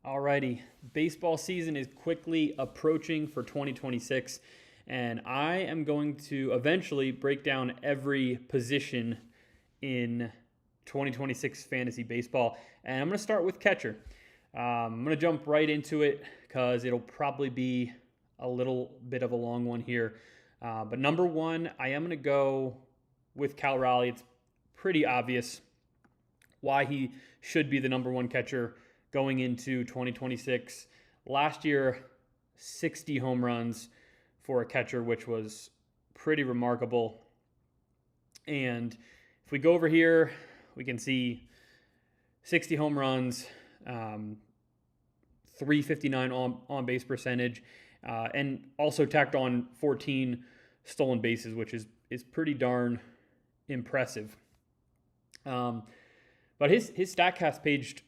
Alrighty, baseball season is quickly approaching for 2026, and I am going to eventually break down every position in 2026 fantasy baseball, and I'm going to start with catcher. I'm going to jump right into it because it'll probably be a little bit of a long one here. But number one, I am going to go with Cal Raleigh. It's pretty obvious why he should be the number one catcher going into 2026. Last year, 60 home runs for a catcher, which was pretty remarkable. And if we go over here, we can see 60 home runs, 359 on base percentage, and also tacked on 14 stolen bases, which is pretty darn impressive. But his StatCast page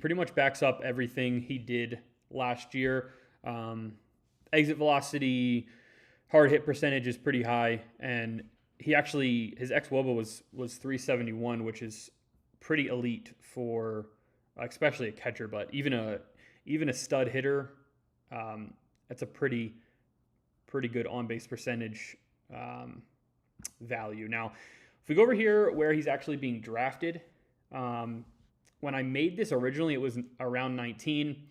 pretty much backs up everything he did last year. Exit velocity, hard hit percentage is pretty high, and his xWOBA was 371, which is pretty elite for especially a catcher, but even a stud hitter, that's a pretty good on base percentage value. Now, if we go over here where he's actually being drafted, when I made this originally, it was around 19.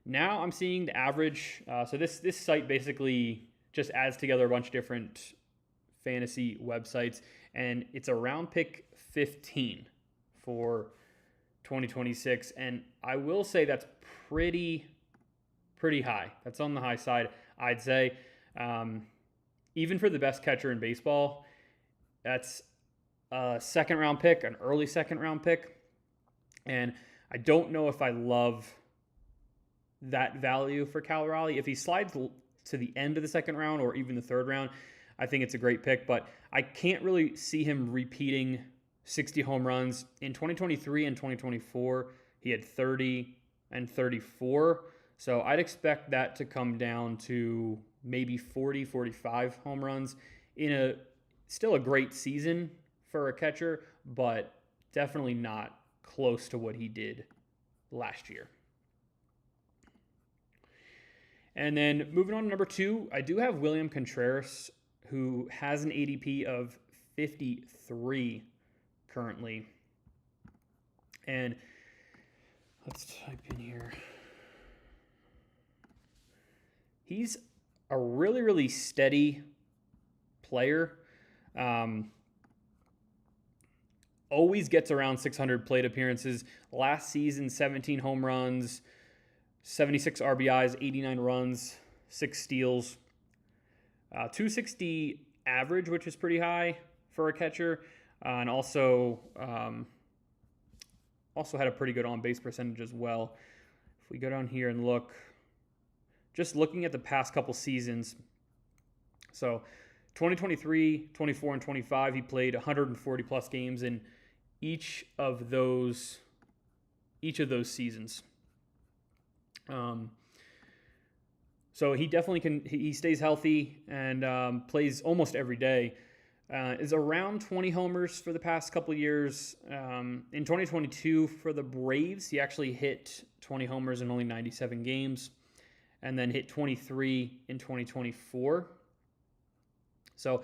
Now I'm seeing the average. So this site basically just adds together a bunch of different fantasy websites, and it's around pick 15 for 2026. And I will say that's pretty high. That's on the high side, I'd say. Even for the best catcher in baseball, that's a second round pick, an early second round pick. And I don't know if I love that value for Cal Raleigh. If he slides to the end of the second round or even the third round, I think it's a great pick. But I can't really see him repeating 60 home runs. In 2023 and 2024, he had 30 and 34. So I'd expect that to come down to maybe 40, 45 home runs in still a great season for a catcher, but definitely not close to what he did last year. And then moving on to number two, I do have William Contreras, who has an ADP of 53 currently. And let's type in here. He's a really steady player. Always gets around 600 plate appearances. Last season, 17 home runs, 76 RBIs, 89 runs, 6 steals. 260 average, which is pretty high for a catcher. And also had a pretty good on-base percentage as well. If we go down here and look, just looking at the past couple seasons, so 2023, 24, and 25, he played 140-plus games in each of those seasons. So he definitely he stays healthy and plays almost every day. Is around 20 homers for the past couple of years. In 2022 for the Braves, he actually hit 20 homers in only 97 games, and then hit 23 in 2024. So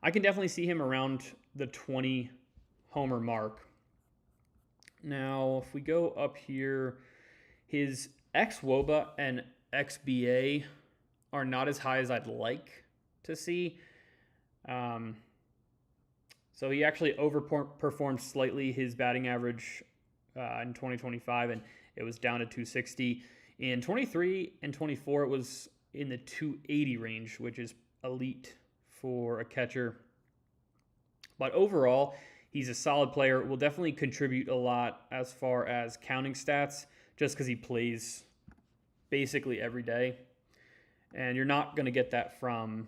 I can definitely see him around the 20 homer mark. Now, if we go up here, his xWOBA and xBA are not as high as I'd like to see. So he actually overperformed slightly his batting average in 2025, and it was down to 260. In 23 and 24, it was in the 280 range, which is elite for a catcher. But overall, he's a solid player. Will definitely contribute a lot as far as counting stats, just because he plays basically every day. And you're not going to get that from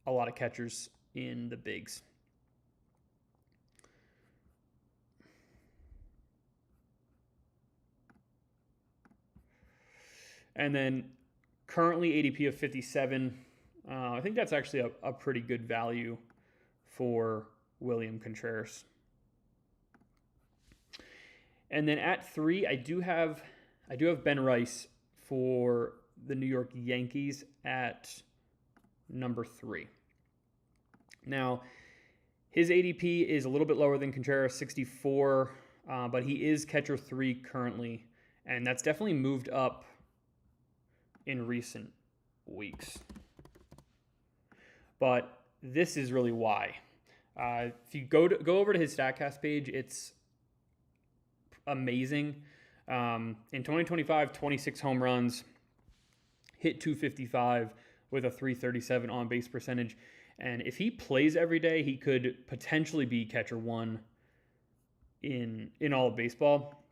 a lot of catchers in the bigs. And then currently ADP of 57. I think that's actually a pretty good value for William Contreras. And then at 3, I do have Ben Rice for the New York Yankees at number 3. Now, his ADP is a little bit lower than Contreras, 64, but he is catcher 3 currently, and that's definitely moved up in recent weeks. But this is really why. If you go over to his StatCast page, it's amazing. In 2025, 26 home runs, hit 255 with a 337 on base percentage. And if he plays every day, he could potentially be catcher 1 in all of baseball.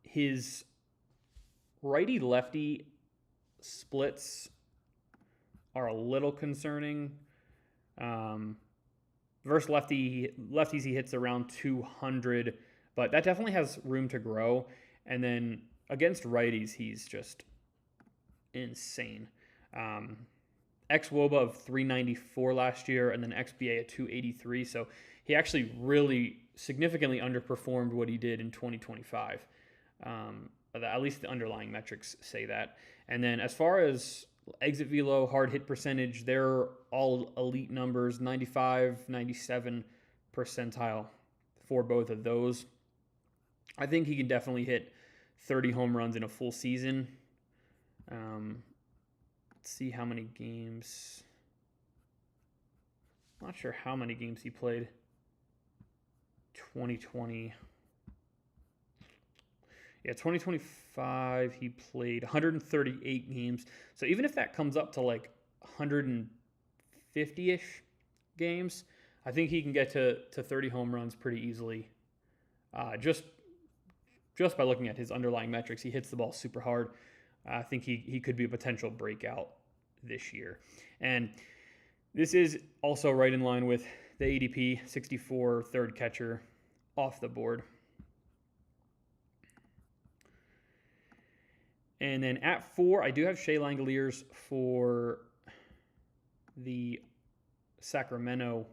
His righty-lefty splits are a little concerning. Versus lefties, he hits around 200, but that definitely has room to grow. And then against righties, he's just insane. xWOBA of 394 last year, and then xBA at 283. So he actually really significantly underperformed what he did in 2025. At least the underlying metrics say that. And then as far as exit velo, hard hit percentage, they're all elite numbers, 95, 97 percentile for both of those. I think he can definitely hit 30 home runs in a full season. Let's see how many games. I'm not sure how many games he played. 2020. Yeah, 2025, he played 138 games. So even if that comes up to like 150-ish games, I think he can get to 30 home runs pretty easily. Just by looking at his underlying metrics, he hits the ball super hard. I think he could be a potential breakout this year. And this is also right in line with the ADP, 64, third catcher off the board. And then at 4, I do have Shea Langoliers for the Sacramento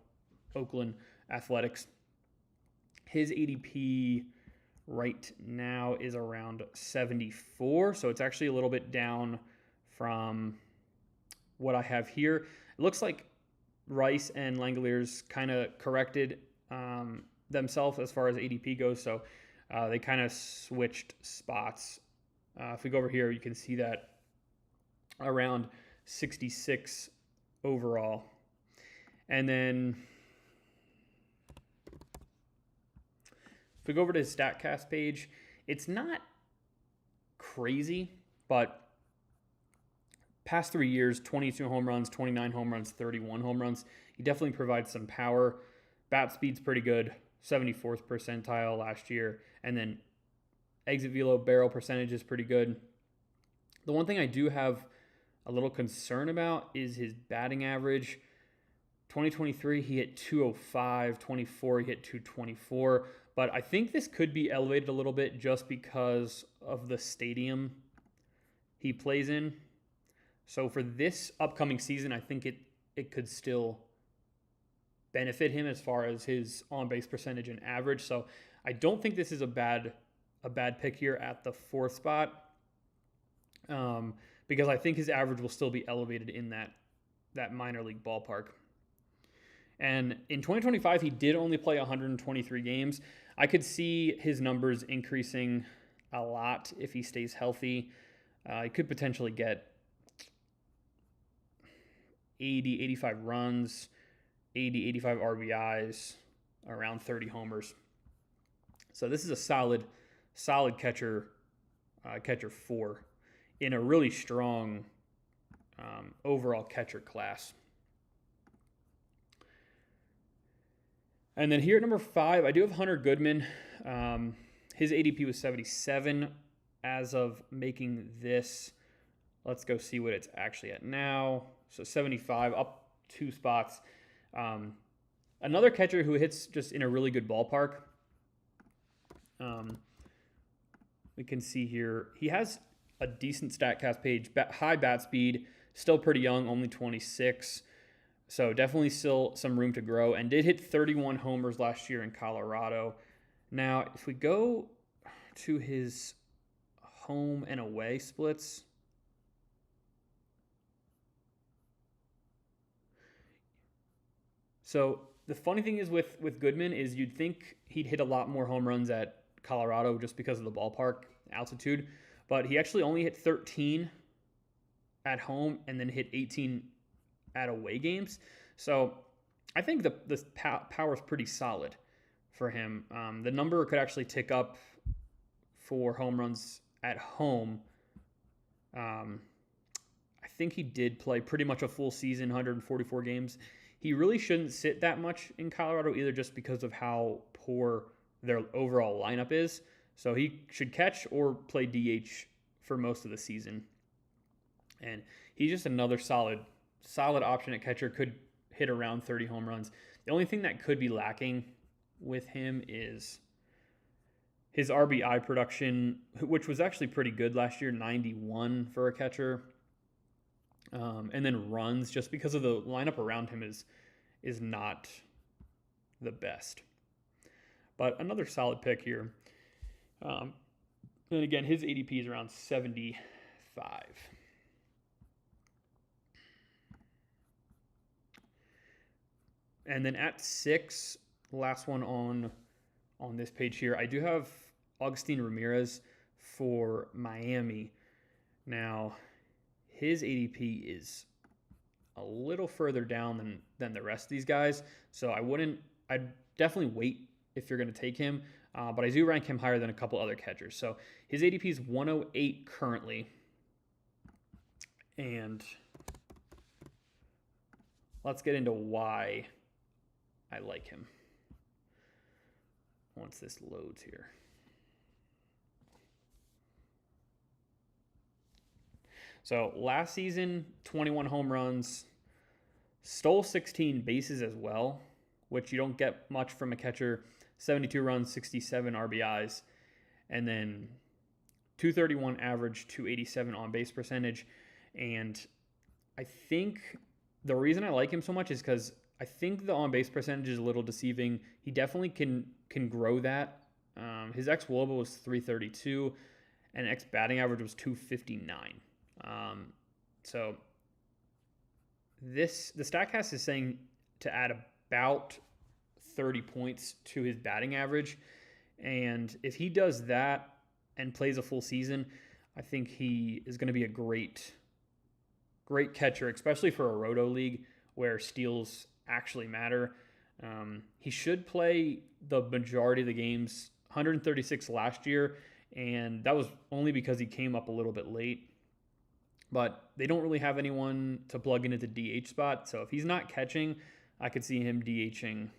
Oakland Athletics. His ADP right now is around 74, so it's actually a little bit down from what I have here. It looks like Rice and Langoliers kind of corrected themselves as far as ADP goes, so they kind of switched spots. If we go over here, you can see that around 66 overall. And then if we go over to his StatCast page, it's not crazy, but past 3 years, 22 home runs, 29 home runs, 31 home runs. He definitely provides some power. Bat speed's pretty good, 74th percentile last year. And then exit velo barrel percentage is pretty good. The one thing I do have a little concern about is his batting average. 2023, he hit 205. 24, he hit 224. But I think this could be elevated a little bit just because of the stadium he plays in. So for this upcoming season, I think it could still benefit him as far as his on-base percentage and average. So I don't think this is a bad pick here at the 4th spot, because I think his average will still be elevated in that minor league ballpark. And in 2025, he did only play 123 games. I could see his numbers increasing a lot if he stays healthy. He could potentially get 80, 85 runs, 80, 85 RBIs, around 30 homers. So this is a solid catcher 4 in a really strong overall catcher class. And then here at number 5, I do have Hunter Goodman. His ADP was 77 as of making this. Let's go see what it's actually at now. So 75, up 2 spots. Another catcher who hits just in a really good ballpark. We can see here, he has a decent StatCast page, high bat speed, still pretty young, only 26. So definitely still some room to grow, and did hit 31 homers last year in Colorado. Now, if we go to his home and away splits, so the funny thing is with Goodman is you'd think he'd hit a lot more home runs at Colorado just because of the ballpark altitude, but he actually only hit 13 at home and then hit 18 at away games. So I think the power is pretty solid for him. The number could actually tick up for home runs at home. I think he did play pretty much a full season, 144 games. He really shouldn't sit that much in Colorado either just because of how poor their overall lineup is. So he should catch or play DH for most of the season. And he's just another solid option at catcher, could hit around 30 home runs. The only thing that could be lacking with him is his RBI production, which was actually pretty good last year, 91 for a catcher. And then runs, just because of the lineup around him is not the best. But another solid pick here. And again, his ADP is around 75. And then at 6, last one on this page here, I do have Augustin Ramirez for Miami. Now, his ADP is a little further down than the rest of these guys, so I'd definitely wait if you're going to take him, but I do rank him higher than a couple other catchers. So his ADP is 108 currently, and let's get into why I like him once this loads here. So last season, 21 home runs, stole 16 bases as well, which you don't get much from a catcher. 72 runs, 67 RBIs, and then 231 average, 287 on base percentage. And I think the reason I like him so much is because I think the on base percentage is a little deceiving. He definitely can grow that. His ex-WOBA was 332, and ex-batting average was 259. So the StatCast is saying to add about 30 points to his batting average, and if he does that and plays a full season, I think he is going to be a great catcher, especially for a roto league where steals actually matter. He should play the majority of the games, 136 last year, and that was only because he came up a little bit late. But they don't really have anyone to plug into the DH spot, so if he's not catching, I could see him DHing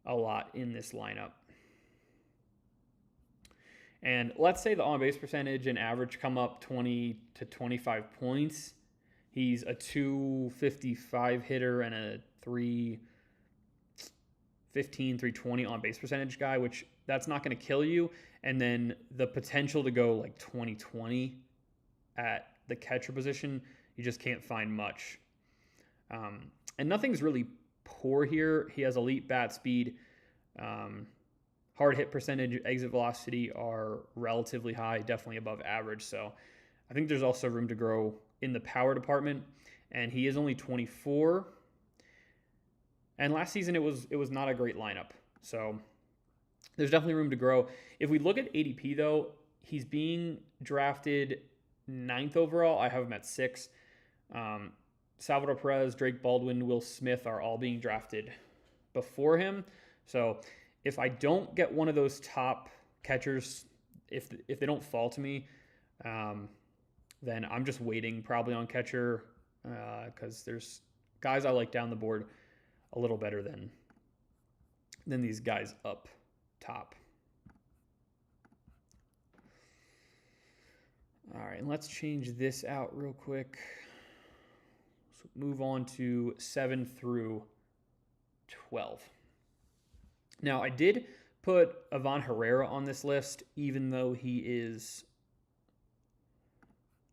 a lot in this lineup. And let's say the on-base percentage and average come up 20 to 25 points. He's a 255 hitter and a 315, 320 on-base percentage guy, which that's not going to kill you. And then the potential to go like 20-20 at the catcher position, you just can't find much. And nothing's really poor here. He has elite bat speed. Hard hit percentage, exit velocity are relatively high, definitely above average. So I think there's also room to grow in the power department. And he is only 24. And last season it was not a great lineup. So there's definitely room to grow. If we look at ADP though, he's being drafted 9th overall. I have him at 6. Salvador Perez, Drake Baldwin, Will Smith are all being drafted before him. So if I don't get one of those top catchers, if they don't fall to me, then I'm just waiting probably on catcher because there's guys I like down the board a little better than these guys up top. All right, and let's change this out real quick. So move on to 7 through 12. Now, I did put Ivan Herrera on this list, even though he is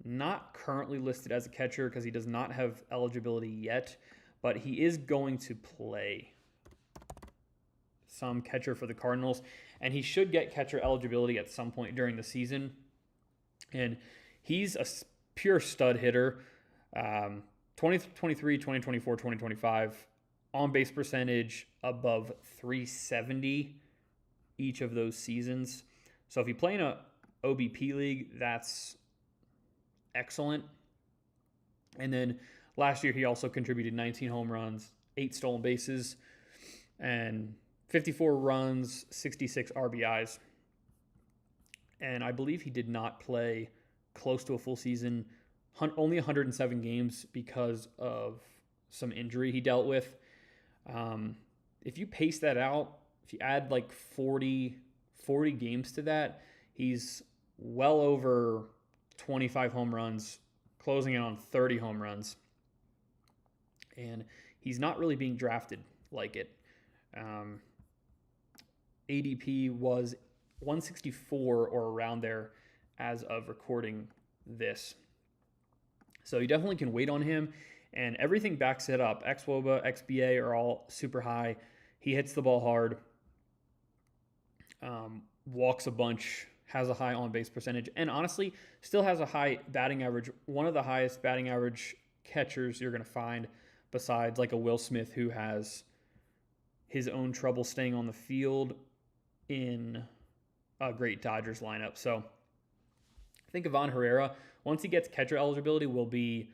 not currently listed as a catcher because he does not have eligibility yet, but he is going to play some catcher for the Cardinals, and he should get catcher eligibility at some point during the season. And he's a pure stud hitter. 2023, 2024, 2025, on-base percentage above 370 each of those seasons. So if you play in a OBP league, that's excellent. And then last year, he also contributed 19 home runs, 8 stolen bases, and 54 runs, 66 RBIs. And I believe he did not play close to a full season, only 107 games because of some injury he dealt with. If you pace that out, if you add like 40 games to that, he's well over 25 home runs, closing in on 30 home runs. And he's not really being drafted like it. ADP was 164 or around there as of recording this. So you definitely can wait on him, and everything backs it up. xWOBA, xBA are all super high. He hits the ball hard, walks a bunch, has a high on-base percentage, and honestly, still has a high batting average. One of the highest batting average catchers you're going to find, besides like a Will Smith, who has his own trouble staying on the field in a great Dodgers lineup. So I think Ivan Herrera, once he gets catcher eligibility, will be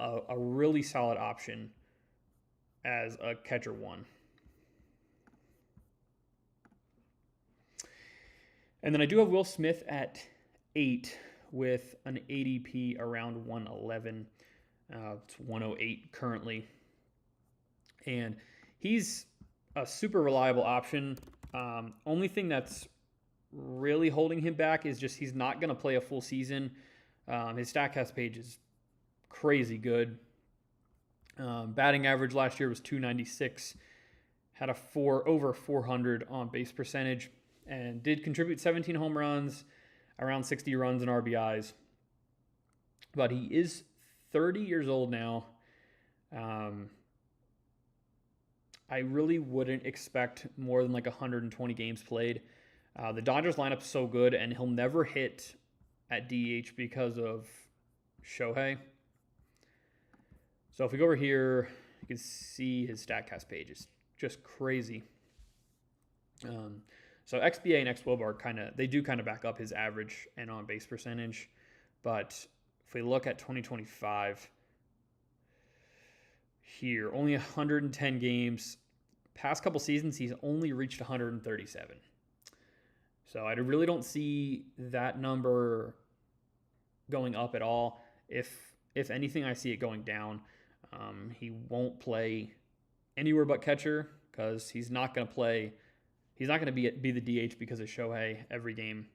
a really solid option as a catcher 1. And then I do have Will Smith at 8 with an ADP around 111. It's 108 currently. And he's a super reliable option. Only thing that's really holding him back is just he's not going to play a full season. His StatCast page is crazy good. Batting average last year was 296. Had a over 400 on base percentage, and did contribute 17 home runs, around 60 runs and RBIs. But he is 30 years old now. I really wouldn't expect more than like 120 games played. The Dodgers lineup's so good, and he'll never hit at DH because of Shohei. So if we go over here, you can see his StatCast page is just crazy. So xBA and xWOBA are they do kind of back up his average and on base percentage. But if we look at 2025 here, only 110 games. Past couple seasons, he's only reached 137. So I really don't see that number going up at all. If anything, I see it going down. He won't play anywhere but catcher because he's not going to play. He's not going to be the DH because of Shohei every game.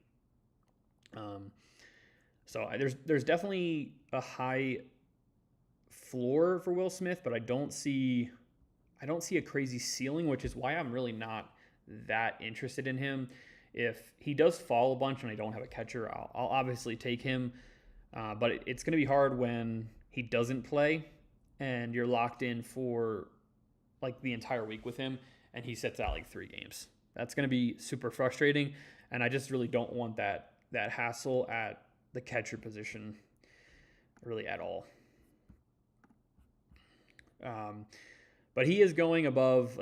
So there's definitely a high floor for Will Smith, but I don't see a crazy ceiling, which is why I'm really not that interested in him. If he does fall a bunch and I don't have a catcher, I'll obviously take him. But it's going to be hard when he doesn't play and you're locked in for like the entire week with him and he sits out like 3 games. That's going to be super frustrating, and I just really don't want that hassle at the catcher position really at all. But he is going above,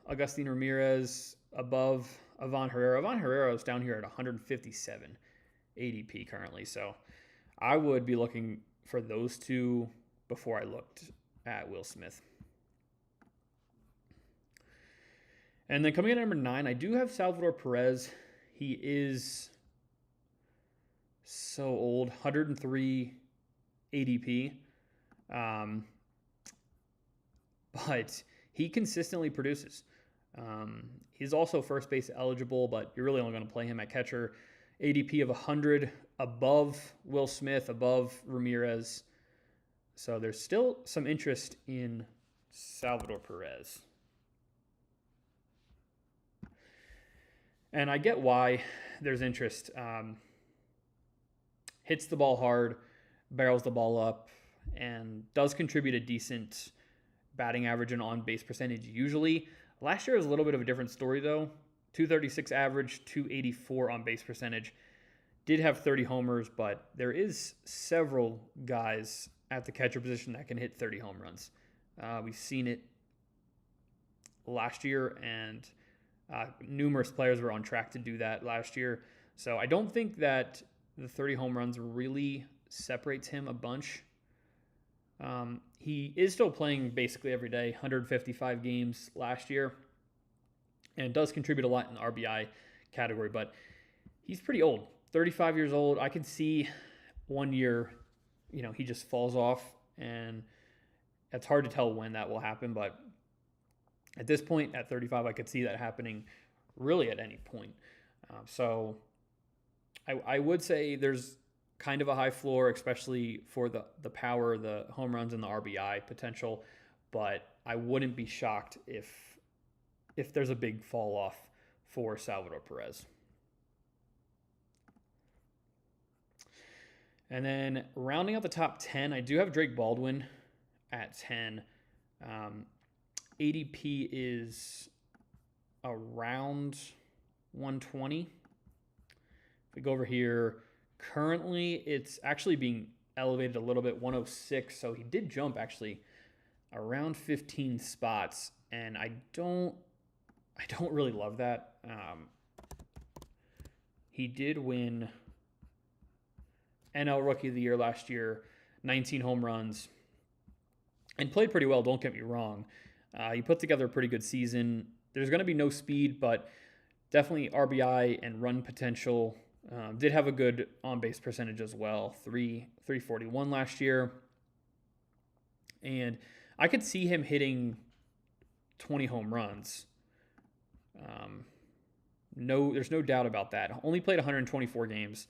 Agustin Ramirez, above Ivan Herrera. Ivan Herrera is down here at 157 ADP currently, so I would be looking for those two before I looked at Will Smith. And then coming in at number 9, I do have Salvador Perez. He is so old, 103 ADP. But he consistently produces. He's also first base eligible, but you're really only going to play him at catcher. ADP of 100, above Will Smith, above Ramirez. So there's still some interest in Salvador Perez. And I get why there's interest. Hits the ball hard, barrels the ball up, and does contribute a decent batting average and on-base percentage usually. Last year was a little bit of a different story, though. 236 average, 284 on base percentage. Did have 30 homers, but there is several guys at the catcher position that can hit 30 home runs. We've seen it last year, and numerous players were on track to do that last year. So I don't think that the 30 home runs really separates him a bunch. He is still playing basically every day, 155 games last year, and does contribute a lot in the RBI category, but he's pretty old, 35 years old. I can see one year, he just falls off, and it's hard to tell when that will happen, but at this point, at 35, I could see that happening really at any point. So I would say there's kind of a high floor, especially for the power, the home runs, and the RBI potential, but I wouldn't be shocked if there's a big fall off for Salvador Perez. And then rounding out the top 10, I do have Drake Baldwin at 10. ADP is around 120. If we go over here, currently it's actually being elevated a little bit, 106. So he did jump actually around 15 spots, and I don't really love that. He did win NL Rookie of the Year last year, 19 home runs, and played pretty well, don't get me wrong. He put together a pretty good season. There's going to be no speed, but definitely RBI and run potential. Did have a good on-base percentage as well, 341 last year. And I could see him hitting 20 home runs. There's no doubt about that. Only played 124 games,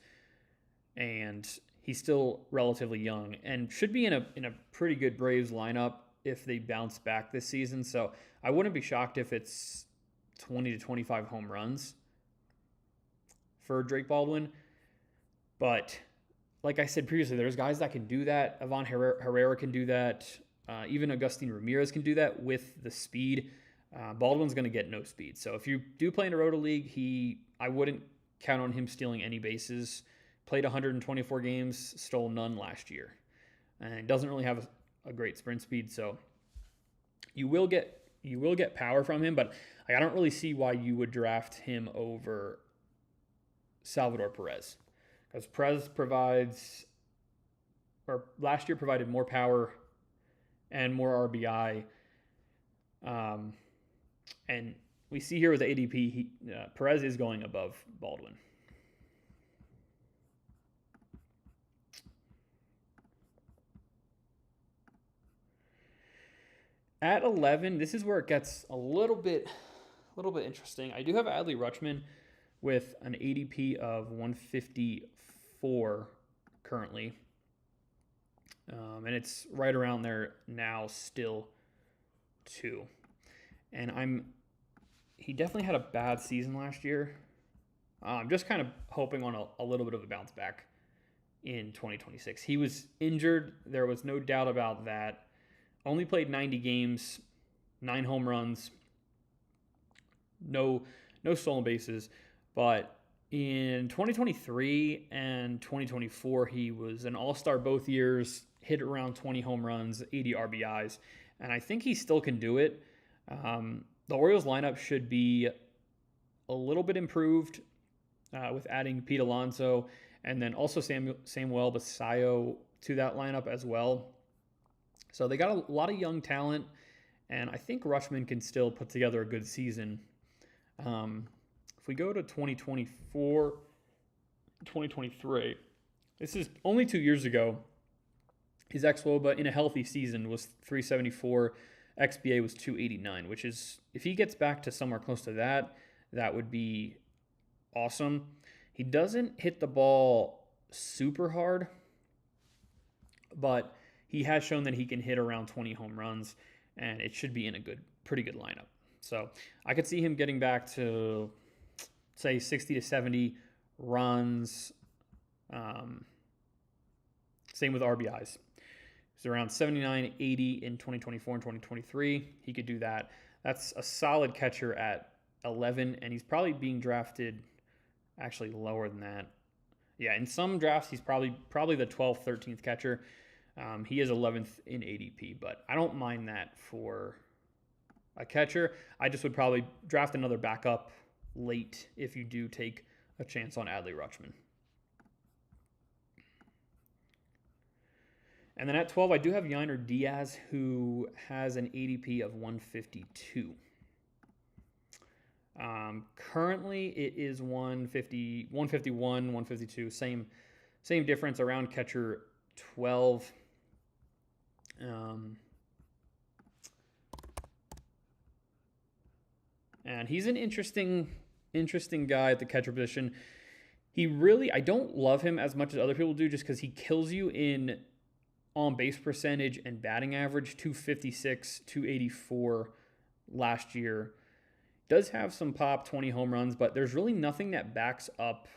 and he's still relatively young and should be in a pretty good Braves lineup if they bounce back this season. So I wouldn't be shocked if it's 20 to 25 home runs for Drake Baldwin. But like I said previously, there's guys that can do that. Ivan Herrera can do that. Even Agustin Ramirez can do that with the speed. Baldwin's going to get no speed. So if you do play in a Roto League, I wouldn't count on him stealing any bases. Played 124 games, stole none last year. And doesn't really have a great sprint speed. So you will get power from him, but I don't really see why you would draft him over Salvador Perez. Because Perez last year provided more power and more RBI. And we see here with the ADP, Perez is going above Baldwin. At 11, this is where it gets a little bit interesting. I do have Adley Rutschman with an ADP of 154 currently. And it's right around there now still too. And he definitely had a bad season last year. I'm just kind of hoping on a little bit of a bounce back in 2026. He was injured. There was no doubt about that. Only played 90 games, 9 home runs, no stolen bases. But in 2023 and 2024, he was an all-star both years, hit around 20 home runs, 80 RBIs, and I think he still can do it. The Orioles lineup should be a little bit improved with adding Pete Alonso and then also Samuel Basallo to that lineup as well. So they got a lot of young talent, and I think Rutschman can still put together a good season. If we go to 2024, 2023, this is only 2 years ago. His xWOBA in a healthy season was 374. XBA was 289, which is, if he gets back to somewhere close to that, that would be awesome. He doesn't hit the ball super hard, but he has shown that he can hit around 20 home runs, and it should be in a pretty good lineup. So I could see him getting back to, say, 60 to 70 runs. Same with RBIs. He's around 79, 80 in 2024 and 2023. He could do that. That's a solid catcher at 11, and he's probably being drafted actually lower than that. Yeah, in some drafts, he's probably the 12th, 13th catcher. He is 11th in ADP, but I don't mind that for a catcher. I just would probably draft another backup late if you do take a chance on Adley Rutschman. And then at 12, I do have Yainer Diaz, who has an ADP of 152. Currently, it is 150, 151, 152. Same difference around catcher 12. And he's an interesting guy at the catcher position. I don't love him as much as other people do, just because he kills you in on-base percentage and batting average. 256, 284 last year. Does have some pop, 20 home runs, but there's really nothing that backs up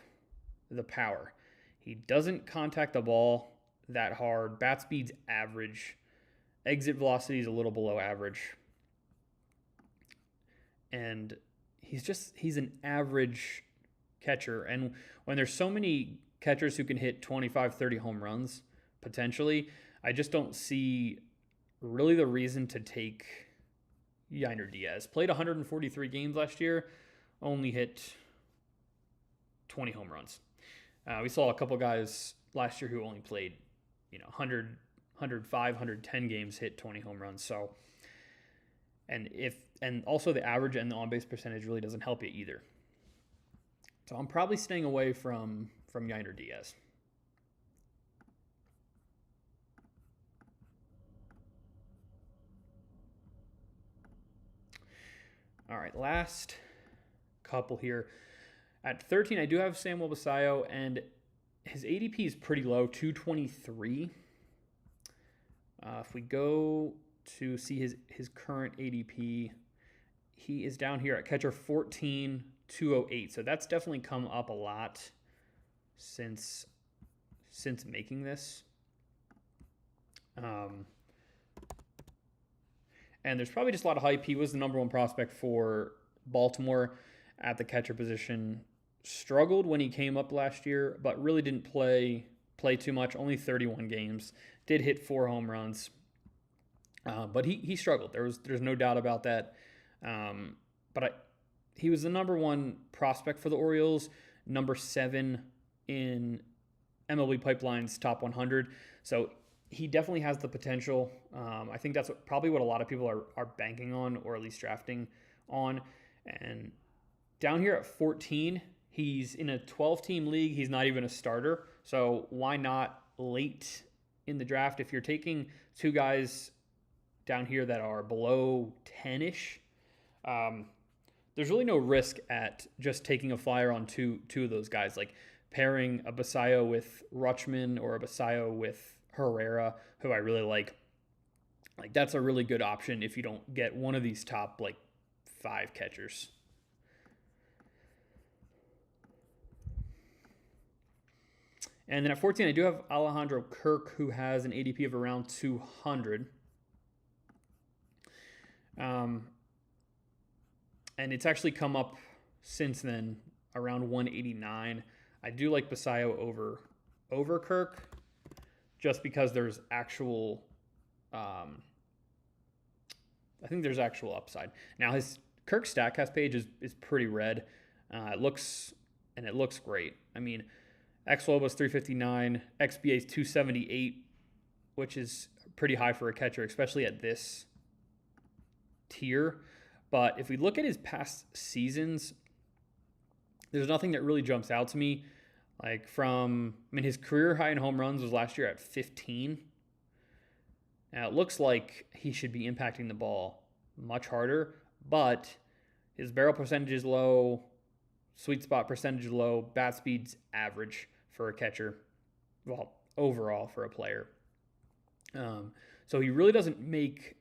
the power. He doesn't contact the ball that hard. Bat speed's average. Exit velocity is a little below average. And he's an average catcher. And when there's so many catchers who can hit 25, 30 home runs, potentially, I just don't see really the reason to take Yainer Diaz. Played 143 games last year, only hit 20 home runs. We saw a couple guys last year who only played, 100, 105, 110 games, hit 20 home runs. So, and also the average and the on-base percentage really doesn't help you either. So I'm probably staying away from Yainer Diaz. All right, last couple here. At 13, I do have Samuel Basallo, and his ADP is pretty low, 223. If we go to see his current ADP, he is down here at catcher 14, 208. So that's definitely come up a lot since making this. And there's probably just a lot of hype. He was the number one prospect for Baltimore at the catcher position. Struggled when he came up last year, but really didn't play too much. Only 31 games. Did hit 4 home runs. But he struggled. There's no doubt about that. He was the number one prospect for the Orioles, number 7 in MLB Pipeline's top 100. So he definitely has the potential. I think that's probably what a lot of people are banking on, or at least drafting on. And down here at 14, he's in a 12-team league. He's not even a starter. So why not late in the draft? If you're taking 2 guys down here that are below 10-ish, there's really no risk at just taking a flyer on two of those guys, like pairing a Basallo with Rutschman or a Basallo with Herrera, who I really like. Like, that's a really good option if you don't get one of these top 5 catchers. And then at 14, I do have Alejandro Kirk, who has an ADP of around 200. And it's actually come up since then, around 189. I do like Basallo over Kirk, just because there's actual, I think there's actual upside. Now, his Kirk StatCast page is pretty red. It looks great. I mean, xWOBA is 359, XBA is 278, which is pretty high for a catcher, especially at this tier. But if we look at his past seasons, there's nothing that really jumps out to me. His career high in home runs was last year at 15. Now, it looks like he should be impacting the ball much harder, but his barrel percentage is low, sweet spot percentage is low, bat speed's average for a catcher, well, overall for a player. So he really doesn't make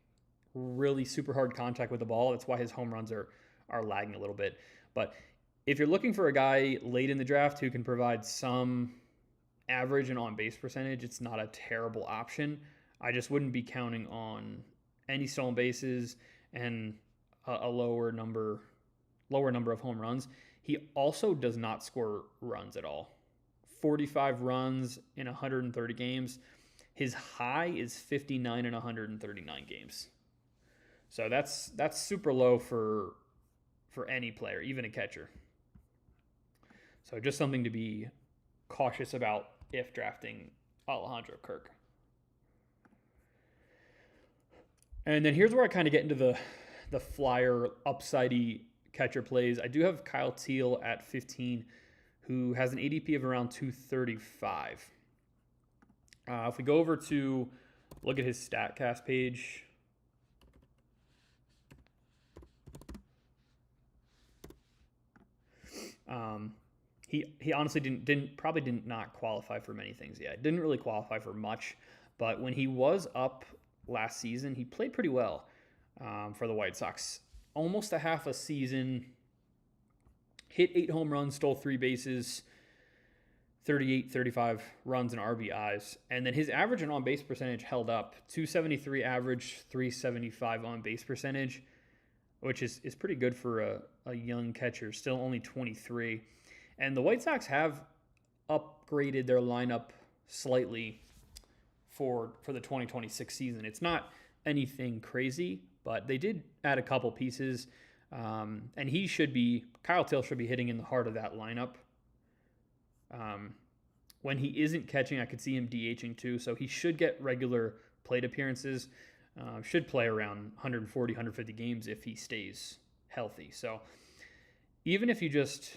really super hard contact with the ball. That's why his home runs are lagging a little bit. But if you're looking for a guy late in the draft who can provide some average and on-base percentage, it's not a terrible option. I just wouldn't be counting on any stolen bases and a lower number of home runs. He also does not score runs at all. 45 runs in 130 games. His high is 59 in 139 games. So that's super low for any player, even a catcher. So just something to be cautious about if drafting Alejandro Kirk. And then here's where I kind of get into the flyer upsidey catcher plays. I do have Kyle Teal at 15, who has an ADP of around 235. If we go over to look at his StatCast page, he honestly did not qualify for many things yet. Didn't really qualify for much, but when he was up last season, he played pretty well for the White Sox. Almost a half a season, hit 8 home runs, stole 3 bases, 38, 35 runs and RBIs. And then his average and on-base percentage held up. 273 average, 375 on-base percentage, which is pretty good for a young catcher, still only 23. And the White Sox have upgraded their lineup slightly for the 2026 season. It's not anything crazy, but they did add a couple pieces. And Kyle Till should be hitting in the heart of that lineup. When he isn't catching, I could see him DHing too, so he should get regular plate appearances. Should play around 140, 150 games if he stays healthy. So even if you just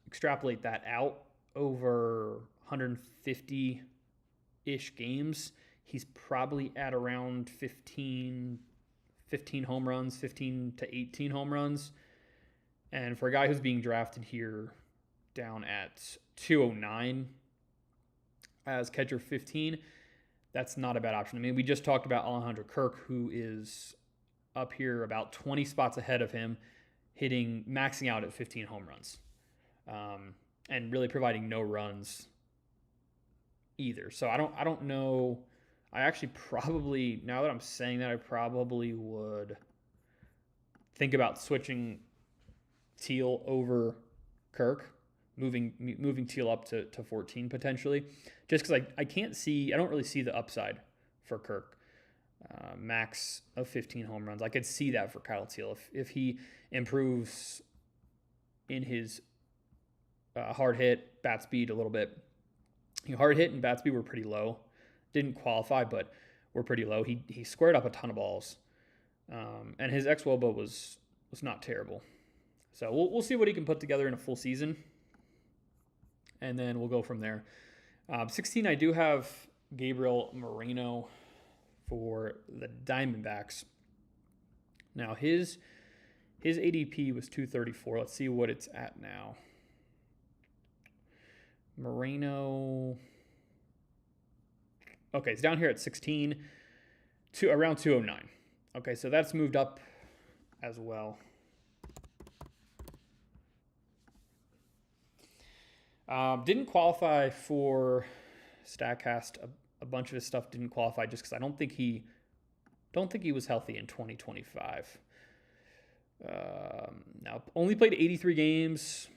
extrapolate that out over 150-ish games, he's probably at around 15 home runs, 15 to 18 home runs. And for a guy who's being drafted here down at 209 as catcher 15, that's not a bad option. I mean, we just talked about Alejandro Kirk, who is up here about 20 spots ahead of him, maxing out at 15 home runs, and really providing no runs either. So I don't know. I actually probably, now that I'm saying that, I probably would think about switching Teal over Kirk, moving Teal up to 14 potentially, just because I don't really see the upside for Kirk. Max of 15 home runs. I could see that for Kyle Teal if he improves in his hard hit, bat speed a little bit. Hard hit and bat speed were pretty low. Didn't qualify, but were pretty low. He squared up a ton of balls, and his xWOBA was not terrible. So we'll see what he can put together in a full season, and then we'll go from there. 16, I do have Gabriel Moreno for the Diamondbacks. Now his ADP was 234. Let's see what it's at now. Moreno. Okay, it's down here at 16 to around 209. Okay, so that's moved up as well. Didn't qualify for StatCast. A bunch of his stuff didn't qualify just because I don't think he was healthy in 2025. Now only played 83 games,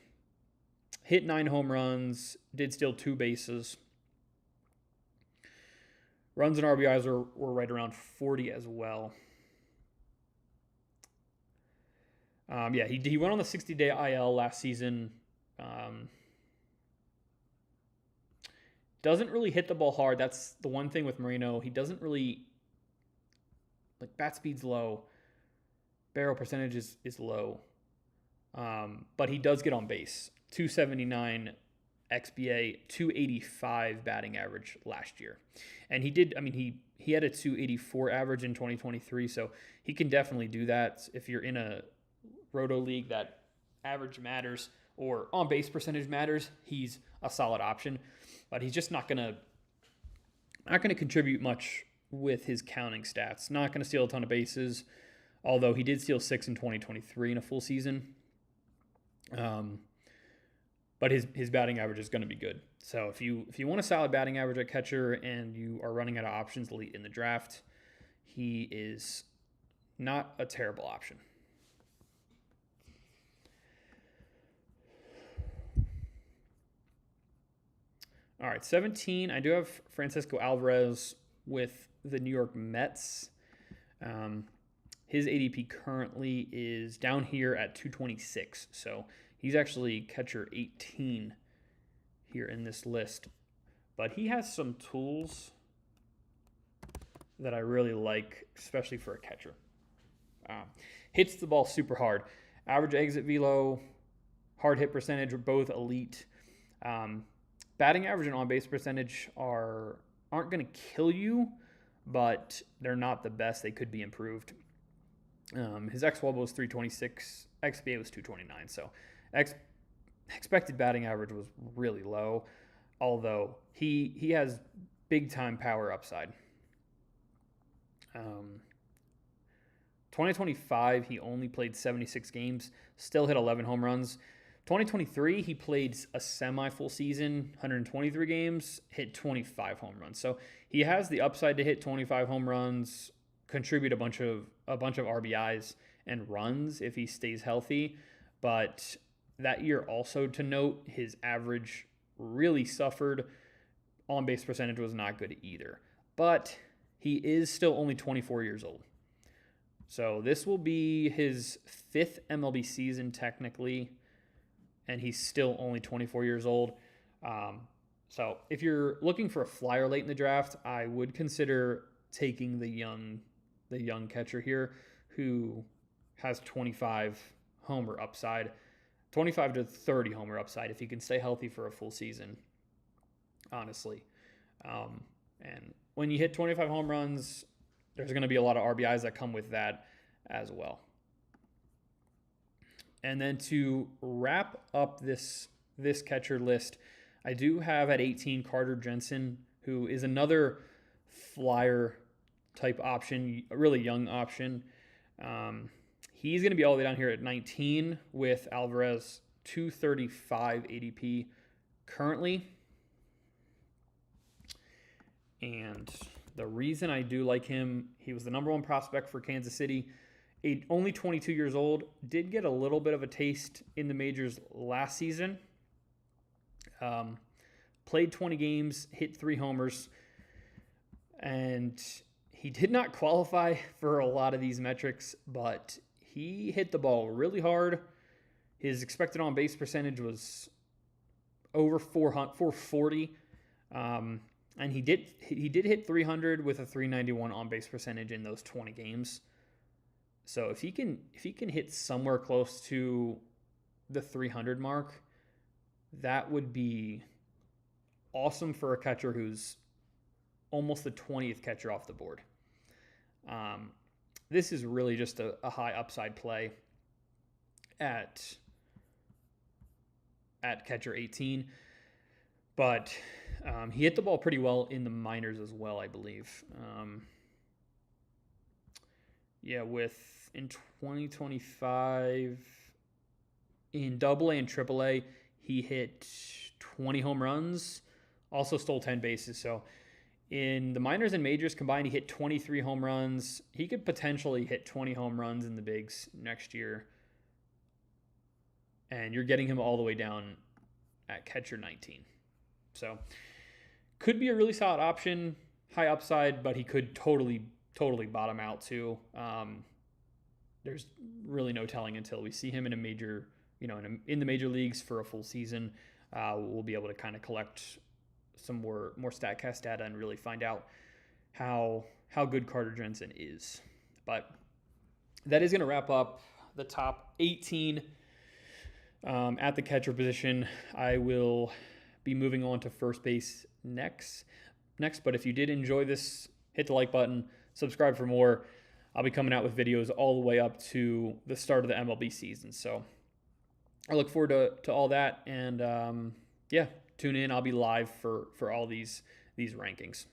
hit 9 home runs, did steal 2 bases. Runs and RBIs were right around 40 as well. He went on the 60-day IL last season. Doesn't really hit the ball hard. That's the one thing with Moreno. He doesn't really, bat speed's low. Barrel percentage is low. But he does get on base. 279 XBA, 285 batting average last year. And he had a 284 average in 2023, so he can definitely do that. If you're in a roto league that average matters or on-base percentage matters, he's a solid option. But he's just not gonna contribute much with his counting stats. Not gonna steal a ton of bases, although he did steal 6 in 2023 in a full season. but his batting average is going to be good. So if you want a solid batting average at catcher and you are running out of options late in the draft, he is not a terrible option. All right, 17. I do have Francisco Alvarez with the New York Mets. His ADP currently is down here at 226. So he's actually catcher 18 here in this list. But he has some tools that I really like, especially for a catcher. Hits the ball super hard. Average exit velo, hard hit percentage are both elite. Batting average and on-base percentage aren't going to kill you, but they're not the best. They could be improved. His xWOB was 326, xBA was 229, so expected batting average was really low, although he has big-time power upside. 2025, he only played 76 games, still hit 11 home runs. 2023, he played a semi-full season, 123 games, hit 25 home runs. So he has the upside to hit 25 home runs, contribute a bunch of RBIs and runs if he stays healthy. But that year also, to note, his average really suffered. On-base percentage was not good either. But he is still only 24 years old. So this will be his 5th MLB season technically, and he's still only 24 years old. So if you're looking for a flyer late in the draft, I would consider taking the young catcher here who has 25 homer upside, 25 to 30 homer upside if he can stay healthy for a full season, honestly. And when you hit 25 home runs, there's going to be a lot of RBIs that come with that as well. And then to wrap up this catcher list, I do have at 18 Carter Jensen, who is another flyer type option, a really young option. He's going to be all the way down here at 19 with Alvarez, 235 ADP currently. And the reason I do like him, he was the number 1 prospect for Kansas City. Only 22 years old, did get a little bit of a taste in the majors last season. Played 20 games, hit 3 homers, and he did not qualify for a lot of these metrics, but he hit the ball really hard. His expected on-base percentage was over 440, and he did hit 300 with a 391 on-base percentage in those 20 games. So if he can hit somewhere close to the 300 mark, that would be awesome for a catcher who's almost the 20th catcher off the board. This is really just a high upside play at catcher 18, but he hit the ball pretty well in the minors as well, I believe. In 2025, in AA and AAA, he hit 20 home runs, also stole 10 bases. So in the minors and majors combined, he hit 23 home runs. He could potentially hit 20 home runs in the bigs next year. And you're getting him all the way down at catcher 19. So could be a really solid option, high upside, but he could totally bottom out too. There's really no telling until we see him in a major, in the major leagues for a full season. We'll be able to kind of collect some more StatCast data and really find out how good Carter Jensen is. But that is going to wrap up the top 18 at the catcher position. I will be moving on to first base next. But if you did enjoy this, hit the like button, subscribe for more. I'll be coming out with videos all the way up to the start of the MLB season. So I look forward to all that. And tune in. I'll be live for all these rankings.